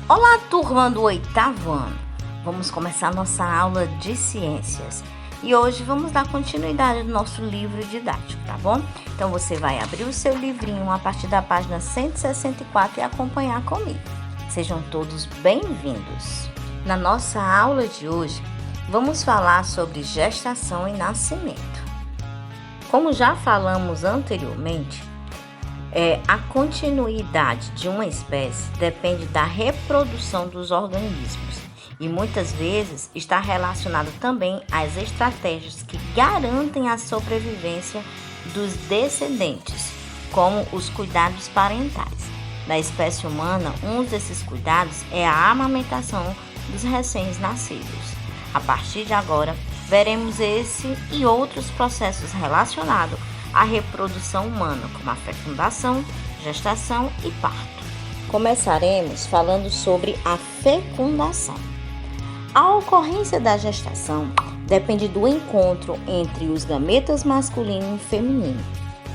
Olá, turma do 8º ano! Vamos começar nossa aula de ciências e hoje vamos dar continuidade no nosso livro didático, tá bom? Então você vai abrir o seu livrinho a partir da página 164 e acompanhar comigo. Sejam todos bem-vindos! Na nossa aula de hoje, vamos falar sobre gestação e nascimento. Como já falamos anteriormente, a continuidade de uma espécie depende da reprodução dos organismos e muitas vezes está relacionado também às estratégias que garantem a sobrevivência dos descendentes, como os cuidados parentais. Na espécie humana, um desses cuidados é a amamentação dos recém-nascidos. A partir de agora, veremos esse e outros processos relacionados à reprodução humana, como a fecundação, gestação e parto. Começaremos falando sobre a fecundação. A ocorrência da gestação depende do encontro entre os gametas masculino e feminino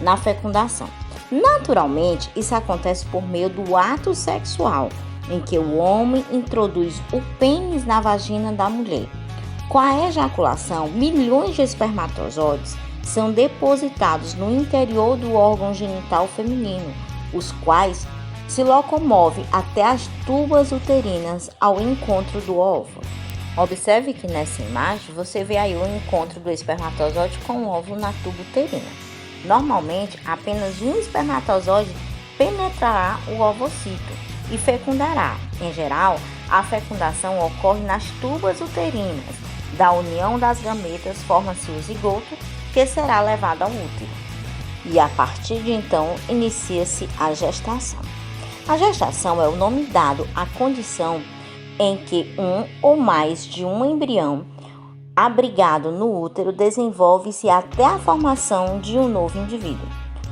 na fecundação. Naturalmente, isso acontece por meio do ato sexual, em que o homem introduz o pênis na vagina da mulher. Com a ejaculação, milhões de espermatozoides são depositados no interior do órgão genital feminino, os quais se locomovem até as tubas uterinas ao encontro do óvulo. Observe que nessa imagem você vê aí o encontro do espermatozoide com o óvulo na tuba uterina. Normalmente, apenas um espermatozoide penetrará o ovocito e fecundará. Em geral, a fecundação ocorre nas tubas uterinas. Da união das gametas forma-se o zigoto, que será levado ao útero. E a partir de então, inicia-se a gestação. A gestação é o nome dado à condição em que um ou mais de um embrião abrigado no útero desenvolve-se até a formação de um novo indivíduo.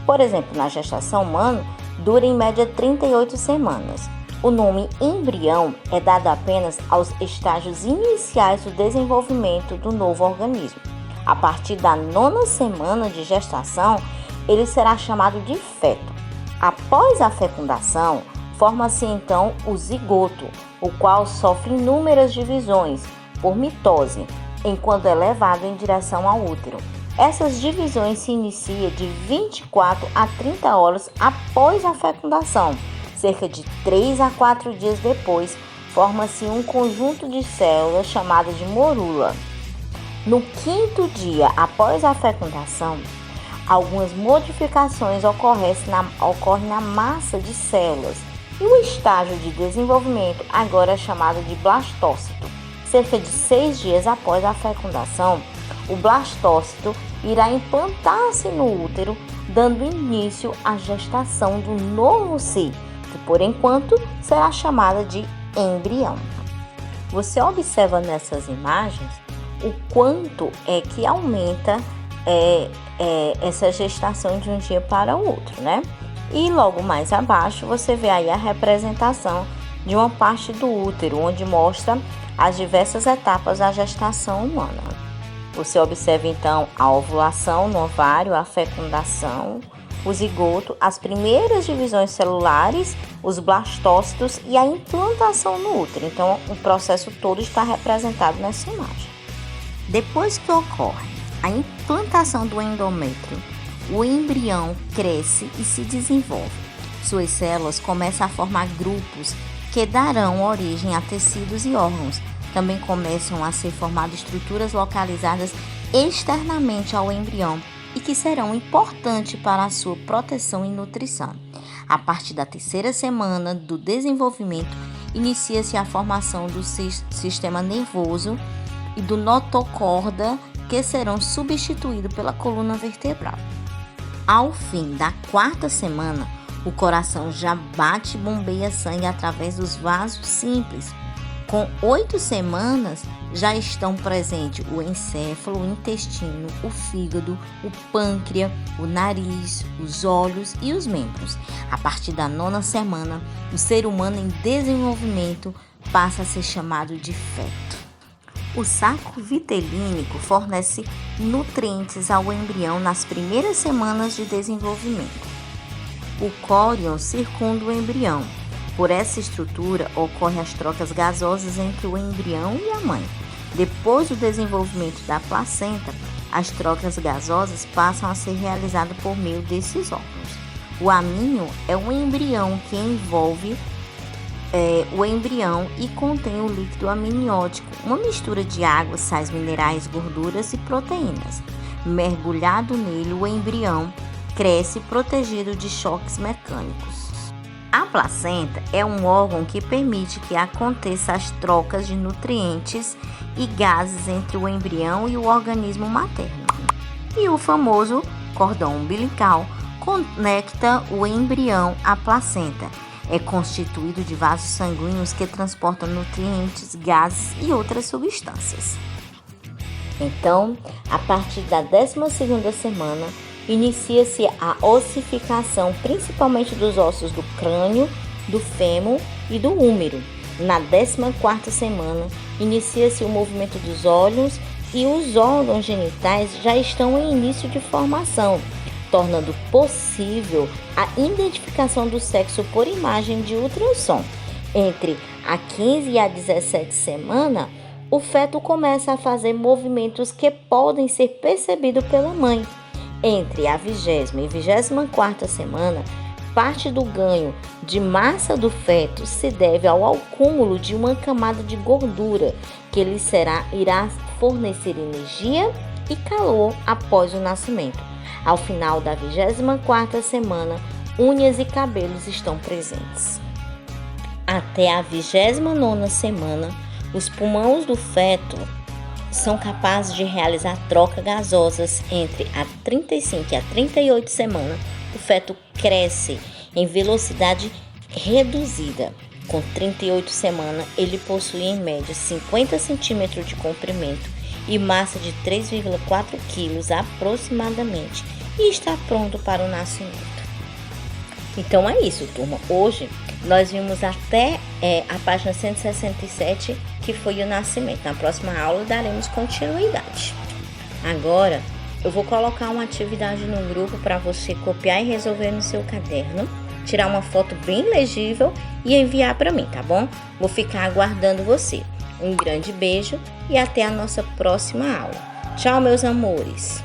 Por exemplo, na gestação humana, dura em média 38 semanas. O nome embrião é dado apenas aos estágios iniciais do desenvolvimento do novo organismo. A partir da 9ª semana de gestação, ele será chamado de feto. Após a fecundação, forma-se então o zigoto, o qual sofre inúmeras divisões por mitose, enquanto é levado em direção ao útero. Essas divisões se iniciam de 24 a 30 horas após a fecundação. Cerca de 3 a 4 dias depois, forma-se um conjunto de células chamado de morula. No 5º dia após a fecundação, algumas modificações ocorrem na massa de células e o estágio de desenvolvimento agora é chamado de blastócito. Cerca de 6 dias após a fecundação, o blastócito irá implantar-se no útero, dando início à gestação do novo ser, que por enquanto será chamada de embrião. Você observa nessas imagens o quanto é que aumenta essa gestação de um dia para o outro, né? E logo mais abaixo você vê aí a representação de uma parte do útero, onde mostra as diversas etapas da gestação humana. Você observa então a ovulação no ovário, a fecundação, o zigoto, as primeiras divisões celulares, os blastócitos e a implantação no útero. Então, o processo todo está representado nessa imagem. Depois que ocorre a implantação do endométrio, o embrião cresce e se desenvolve. Suas células começam a formar grupos que darão origem a tecidos e órgãos. Também começam a ser formadas estruturas localizadas externamente ao embrião e que serão importantes para a sua proteção e nutrição. A partir da 3ª semana do desenvolvimento, inicia-se a formação do sistema nervoso e do notocorda, que serão substituídos pela coluna vertebral. Ao fim da 4ª semana, o coração já bate e bombeia sangue através dos vasos simples. Com 8 semanas, já estão presentes o encéfalo, o intestino, o fígado, o pâncreas, o nariz, os olhos e os membros. A partir da 9ª semana, o ser humano em desenvolvimento passa a ser chamado de feto. O saco vitelínico fornece nutrientes ao embrião nas primeiras semanas de desenvolvimento. O córion circunda o embrião, Por essa estrutura, ocorrem as trocas gasosas entre o embrião e a mãe. Depois do desenvolvimento da placenta, as trocas gasosas passam a ser realizadas por meio desses órgãos. O amínio é um embrião que envolve o embrião e contém o líquido amniótico, uma mistura de água, sais minerais, gorduras e proteínas. Mergulhado nele, o embrião cresce protegido de choques mecânicos. A placenta é um órgão que permite que aconteça as trocas de nutrientes e gases entre o embrião e o organismo materno. E o famoso cordão umbilical conecta o embrião à placenta. É constituído de vasos sanguíneos que transportam nutrientes, gases e outras substâncias. Então, a partir da 12ª semana, inicia-se a ossificação, principalmente dos ossos do crânio, do fêmur e do úmero. Na 14ª semana, inicia-se o movimento dos olhos e os órgãos genitais já estão em início de formação, tornando possível a identificação do sexo por imagem de ultrassom. Entre a 15 e a 17 semana, o feto começa a fazer movimentos que podem ser percebidos pela mãe. Entre a 20ª e 24ª semana, parte do ganho de massa do feto se deve ao acúmulo de uma camada de gordura que lhe irá fornecer energia e calor após o nascimento. Ao final da 24ª semana, unhas e cabelos estão presentes. Até a 29ª semana, os pulmões do feto são capazes de realizar trocas gasosas. Entre a 35 e a 38 semanas, o feto cresce em velocidade reduzida. Com 38 semanas, ele possui em média 50 centímetros de comprimento e massa de 3,4 quilos aproximadamente e está pronto para o nascimento. Então é isso, turma. Hoje nós vimos até a página 167, que foi o nascimento. Na próxima aula daremos continuidade. Agora eu vou colocar uma atividade no grupo para você copiar e resolver no seu caderno, tirar uma foto bem legível e enviar para mim, tá bom? Vou ficar aguardando você. Um grande beijo e até a nossa próxima aula. Tchau, meus amores!